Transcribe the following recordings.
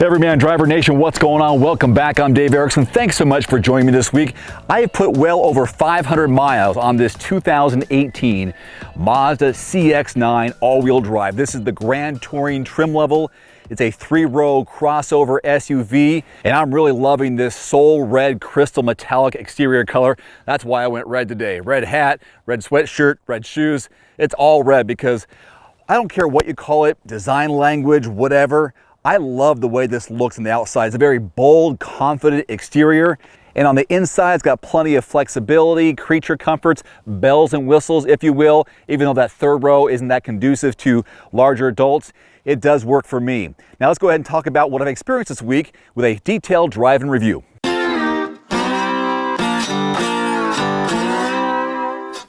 Everyman Driver Nation, what's going on? Welcome back. I'm Dave Erickson. Thanks so much for joining me this week. I have put well over 500 miles on this 2018 Mazda CX-9 all-wheel drive. This is the Grand Touring trim level. It's a 3-row crossover SUV, and I'm really loving this soul red crystal metallic exterior color. That's why I went red today. Red hat, red sweatshirt, red shoes. It's all red because I don't care what you call it, design language, whatever. I love the way this looks on the outside. It's a very bold, confident exterior. And on the inside, it's got plenty of flexibility, creature comforts, bells and whistles, if you will. Even though that third row isn't that conducive to larger adults, it does work for me. Now let's go ahead and talk about what I've experienced this week with a detailed drive and review.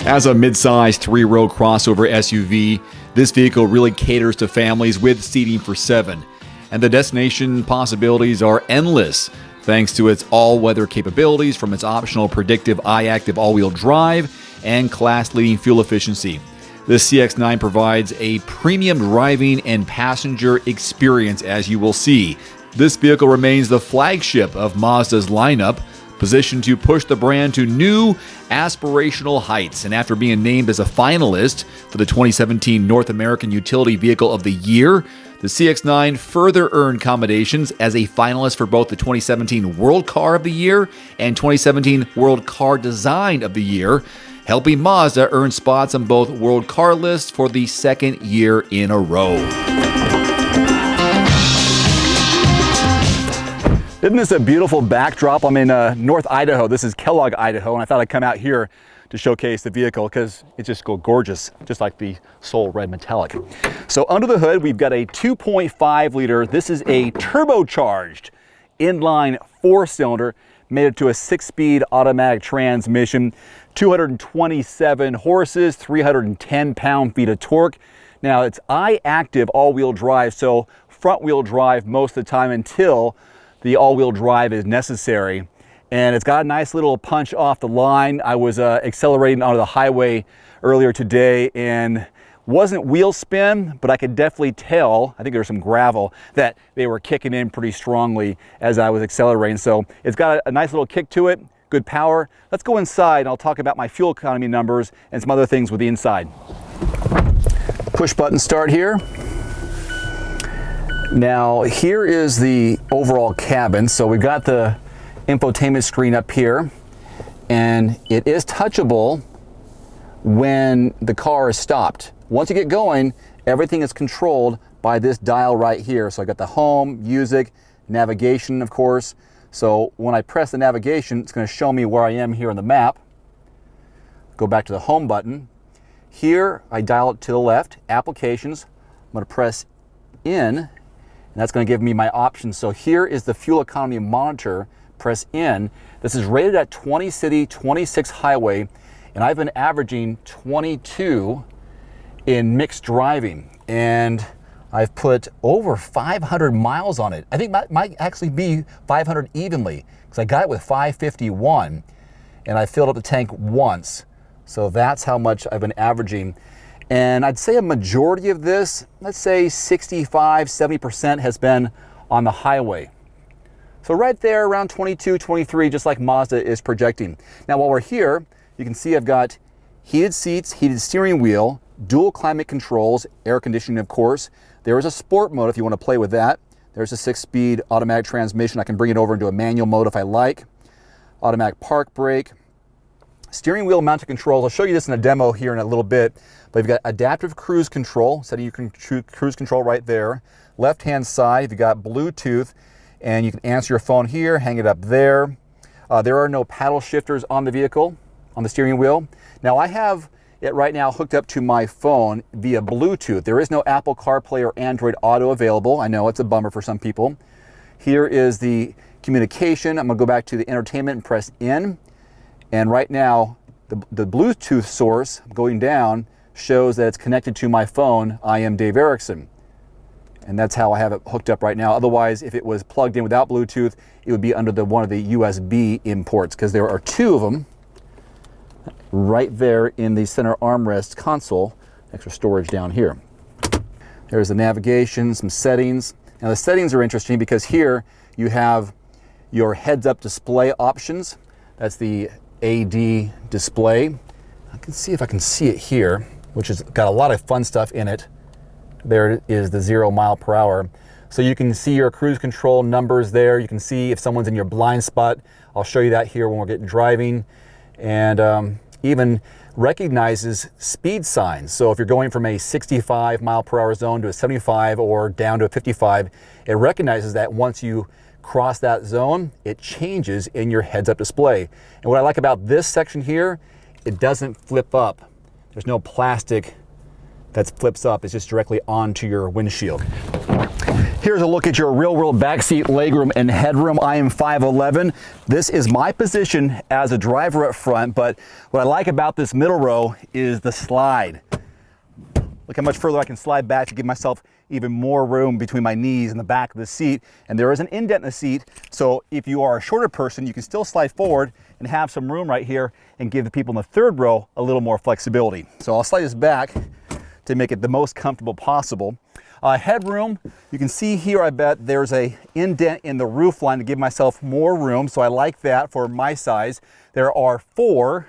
As a mid-size 3-row crossover SUV, this vehicle really caters to families with seating for 7. And the destination possibilities are endless thanks to its all-weather capabilities, from its optional predictive iActive all-wheel drive and class-leading fuel efficiency. This CX-9 provides a premium driving and passenger experience, as you will see. This vehicle remains the flagship of Mazda's lineup, positioned to push the brand to new aspirational heights. And after being named as a finalist for the 2017 North American Utility Vehicle of the Year, the CX-9 further earned commendations as a finalist for both the 2017 World Car of the Year and 2017 World Car Design of the Year, helping Mazda earn spots on both World Car lists for the second year in a row. Isn't this a beautiful backdrop? I'm in North Idaho. This is Kellogg, Idaho, and I thought I'd come out here to showcase the vehicle because it's just gorgeous, just like the soul red metallic. So under the hood, we've got a 2.5 liter. This is a turbocharged inline 4-cylinder, made it to a 6-speed automatic transmission, 227 horses, 310 pound-feet of torque. Now it's iActive all-wheel drive, so front-wheel drive most of the time until the all-wheel drive is necessary. And it's got a nice little punch off the line. I was accelerating onto the highway earlier today and wasn't wheel spin, but I could definitely tell, I think there was some gravel, that they were kicking in pretty strongly as I was accelerating. So it's got a nice little kick to it, good power. Let's go inside and I'll talk about my fuel economy numbers and some other things with the inside. Push button start here. Now here is the overall cabin. So we've got the infotainment screen up here, and it is touchable when the car is stopped. Once you get going, everything is controlled by this dial right here. So I got the home, music, navigation, of course. So when I press the navigation, it's going to show me where I am here on the map. Go back to the home button. Here I dial it to the left, applications. I'm going to press in, and that's going to give me my options. So here is the fuel economy monitor. Press in. This is rated at 20 city, 26 highway, and I've been averaging 22 in mixed driving, and I've put over 500 miles on it. I think that might actually be 500 evenly, because I got it with 551 and I filled up the tank once. So that's how much I've been averaging. And I'd say a majority of this, let's say 65, 70% has been on the highway. So right there around 22, 23, just like Mazda is projecting. Now while we're here, you can see I've got heated seats, heated steering wheel, dual climate controls, air conditioning of course. There is a sport mode if you want to play with that. There's a 6-speed automatic transmission. I can bring it over into a manual mode if I like. Automatic park brake. Steering wheel mounted controls. I'll show you this in a demo here in a little bit. But you've got adaptive cruise control, setting your cruise control right there. Left-hand side, you've got Bluetooth, and you can answer your phone here, hang it up there. There are no paddle shifters on the vehicle, on the steering wheel. Now I have it right now hooked up to my phone via Bluetooth. There is no Apple CarPlay or Android Auto available. I know it's a bummer for some people. Here is the communication. I'm gonna go back to the entertainment and press in. And right now, the Bluetooth source going down shows that it's connected to my phone. I am Dave Erickson. And that's how I have it hooked up right now. Otherwise, if it was plugged in without Bluetooth, it would be under one of the USB imports, because there are 2 of them right there in the center armrest console. Extra storage down here. There's the navigation, some settings, Now the settings are interesting because here you have your heads-up display options. That's the AD display. I can see if I can see it here, which has got a lot of fun stuff in it. There is the 0 mile per hour. So you can see your cruise control numbers there. You can see if someone's in your blind spot. I'll show you that here when we're getting driving. And even recognizes speed signs. So if you're going from a 65 mile per hour zone to a 75 or down to a 55, it recognizes that once you cross that zone, it changes in your heads-up display. And what I like about this section here, it doesn't flip up. There's no plastic that flips up. It's just directly onto your windshield. Here's a look at your real-world backseat legroom and headroom. I am 5'11". This is my position as a driver up front, but what I like about this middle row is the slide. Look how much further I can slide back to give myself even more room between my knees and the back of the seat. And there is an indent in the seat, so if you are a shorter person, you can still slide forward and have some room right here and give the people in the third row a little more flexibility. So I'll slide this back to make it the most comfortable possible. Headroom, you can see here, I bet there's a indent in the roof line to give myself more room, so I like that for my size. There are four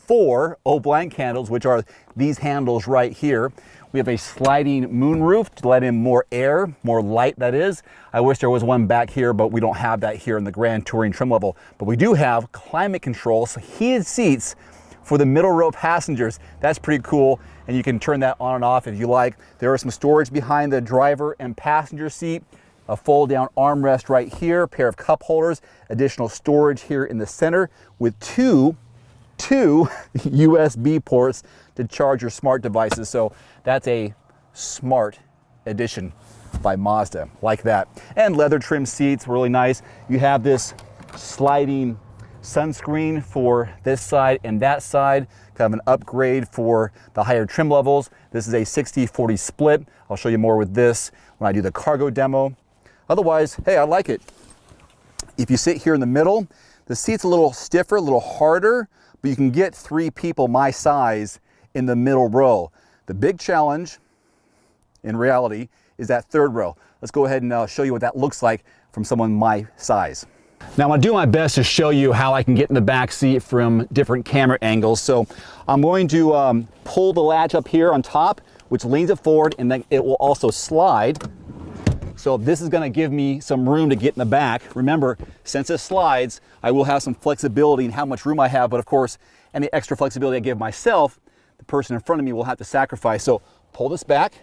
O-blank handles, which are these handles right here. We have a sliding moonroof to let in more air, more light that is. I wish there was one back here, but we don't have that here in the Grand Touring trim level. But we do have climate control, so heated seats for the middle row passengers. That's pretty cool, and you can turn that on and off if you like. There is some storage behind the driver and passenger seat, a fold down armrest right here, a pair of cup holders, additional storage here in the center with two USB ports to charge your smart devices. So that's a smart addition by Mazda, like that. And leather trim seats, really nice. You have this sliding sunscreen for this side and that side, kind of an upgrade for the higher trim levels. This is a 60-40 split. I'll show you more with this when I do the cargo demo. Otherwise, hey, I like it. If you sit here in the middle, the seat's a little stiffer, a little harder, but you can get 3 people my size in the middle row. The big challenge, in reality, is that third row. Let's go ahead and show you what that looks like from someone my size. Now I'm gonna do my best to show you how I can get in the back seat from different camera angles. So I'm going to pull the latch up here on top, which leans it forward, and then it will also slide. So this is gonna give me some room to get in the back. Remember, since it slides, I will have some flexibility in how much room I have, but of course, any extra flexibility I give myself, the person in front of me will have to sacrifice. So pull this back,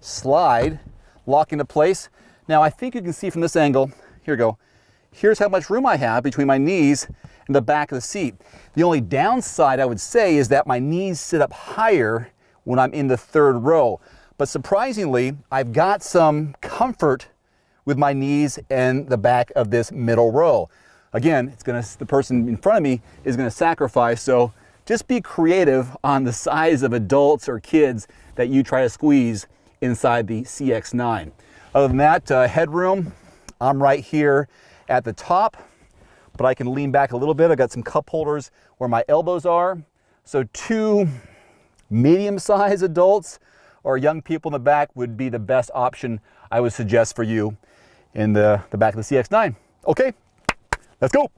slide, lock into place. Now I think you can see from this angle, here we go, here's how much room I have between my knees and the back of the seat. The only downside I would say is that my knees sit up higher when I'm in the third row. But surprisingly, I've got some comfort with my knees and the back of this middle row. Again, the person in front of me is gonna sacrifice, so just be creative on the size of adults or kids that you try to squeeze inside the CX-9. Other than that, headroom, I'm right here at the top, but I can lean back a little bit. I got some cup holders where my elbows are. So 2 medium-sized adults or young people in the back would be the best option I would suggest for you in the back of the CX-9. Okay, let's go.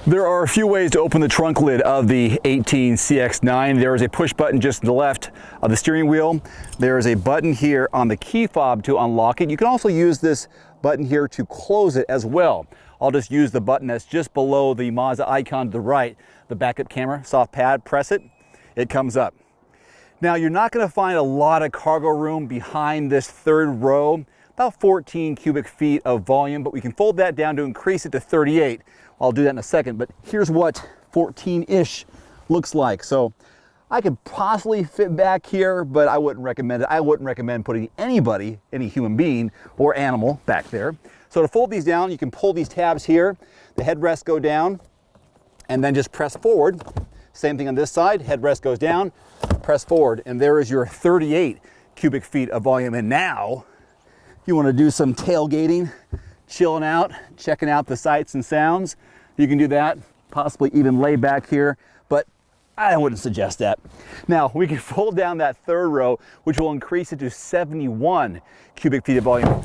There are a few ways to open the trunk lid of the 18 CX-9. There is a push button just to the left of the steering wheel. There is a button here on the key fob to unlock it. You can also use this button here to close it as well. I'll just use the button that's just below the Mazda icon to the right, the backup camera, soft pad, press it, it comes up. Now you're not going to find a lot of cargo room behind this third row, about 14 cubic feet of volume, but we can fold that down to increase it to 38. I'll do that in a second, but here's what 14-ish looks like. So I could possibly fit back here, but I wouldn't recommend it. I wouldn't recommend putting anybody, any human being or animal back there. So to fold these down, you can pull these tabs here, the headrests go down, and then just press forward. Same thing on this side, headrest goes down, press forward, and there is your 38 cubic feet of volume. And now, if you want to do some tailgating, chilling out, checking out the sights and sounds, you can do that, possibly even lay back here. But I wouldn't suggest that. Now, we can fold down that third row, which will increase it to 71 cubic feet of volume.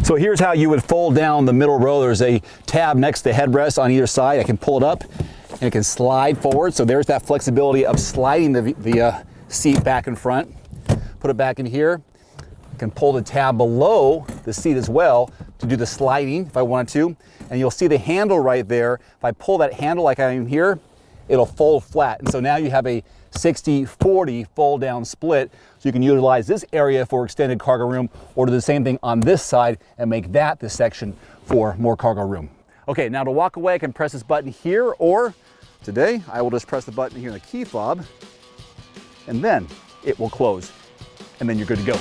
So here's how you would fold down the middle row. There's a tab next to the headrest on either side. I can pull it up and it can slide forward. So there's that flexibility of sliding the seat back in front. Put it back in here. I can pull the tab below the seat as well to do the sliding if I wanted to. And you'll see the handle right there. If I pull that handle like I am here, it'll fold flat. And so now you have a 60-40 fold down split. So you can utilize this area for extended cargo room or do the same thing on this side and make that the section for more cargo room. Okay, now to walk away, I can press this button here, or today I will just press the button here in the key fob and then it will close and then you're good to go.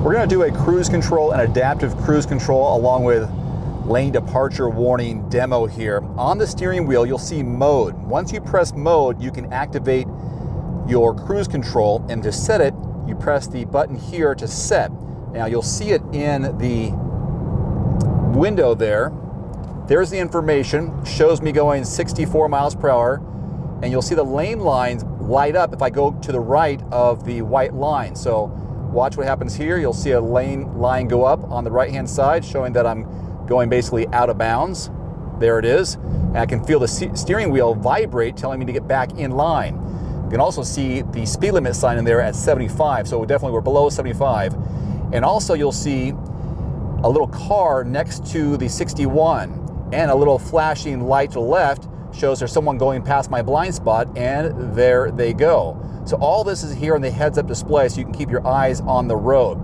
We're going to do a cruise control and adaptive cruise control along with lane departure warning demo here. On the steering wheel, you'll see mode. Once you press mode, you can activate your cruise control, and to set it, you press the button here to set. Now you'll see it in the window there. There's the information, shows me going 64 miles per hour, and you'll see the lane lines light up if I go to the right of the white line. So watch what happens here. You'll see a lane line go up on the right-hand side, showing that I'm going basically out of bounds. There it is. And I can feel the steering wheel vibrate, telling me to get back in line. You can also see the speed limit sign in there at 75, so definitely we're below 75. And also you'll see a little car next to the 61, and a little flashing light to the left shows there's someone going past my blind spot, and there they go. So all this is here on the heads-up display so you can keep your eyes on the road.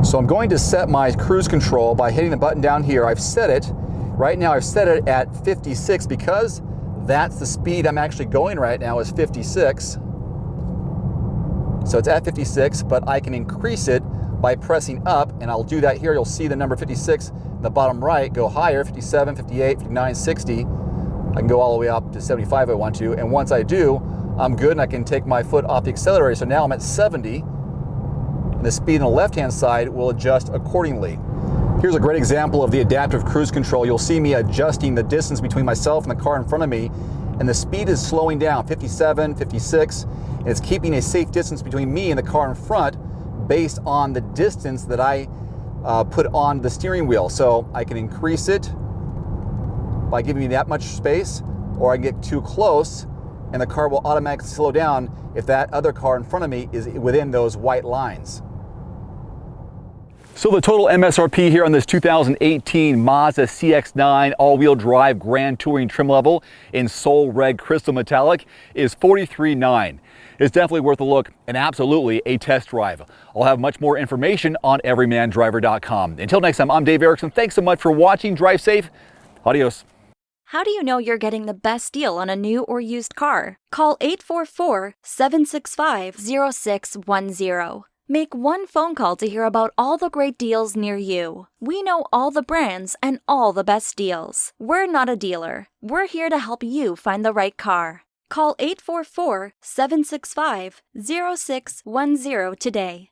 So I'm going to set my cruise control by hitting the button down here. I've set it, right now I've set it at 56 because that's the speed I'm actually going right now is 56. So it's at 56, but I can increase it by pressing up, and I'll do that here. You'll see the number 56 in the bottom right, go higher, 57, 58, 59, 60. I can go all the way up to 75 if I want to, and once I do, I'm good and I can take my foot off the accelerator. So now I'm at 70, and the speed on the left-hand side will adjust accordingly. Here's a great example of the adaptive cruise control. You'll see me adjusting the distance between myself and the car in front of me, and the speed is slowing down, 57, 56, and it's keeping a safe distance between me and the car in front based on the distance that I put on the steering wheel. So I can increase it by giving me that much space, or I can get too close and the car will automatically slow down if that other car in front of me is within those white lines. So the total MSRP here on this 2018 Mazda CX-9 all-wheel drive Grand Touring trim level in Soul Red Crystal Metallic is $43,900. It's definitely worth a look and absolutely a test drive. I'll have much more information on everymandriver.com. Until next time, I'm Dave Erickson. Thanks so much for watching. Drive safe. Adios. How do you know you're getting the best deal on a new or used car? Call 844-765-0610. Make one phone call to hear about all the great deals near you. We know all the brands and all the best deals. We're not a dealer. We're here to help you find the right car. Call 844-765-0610 today.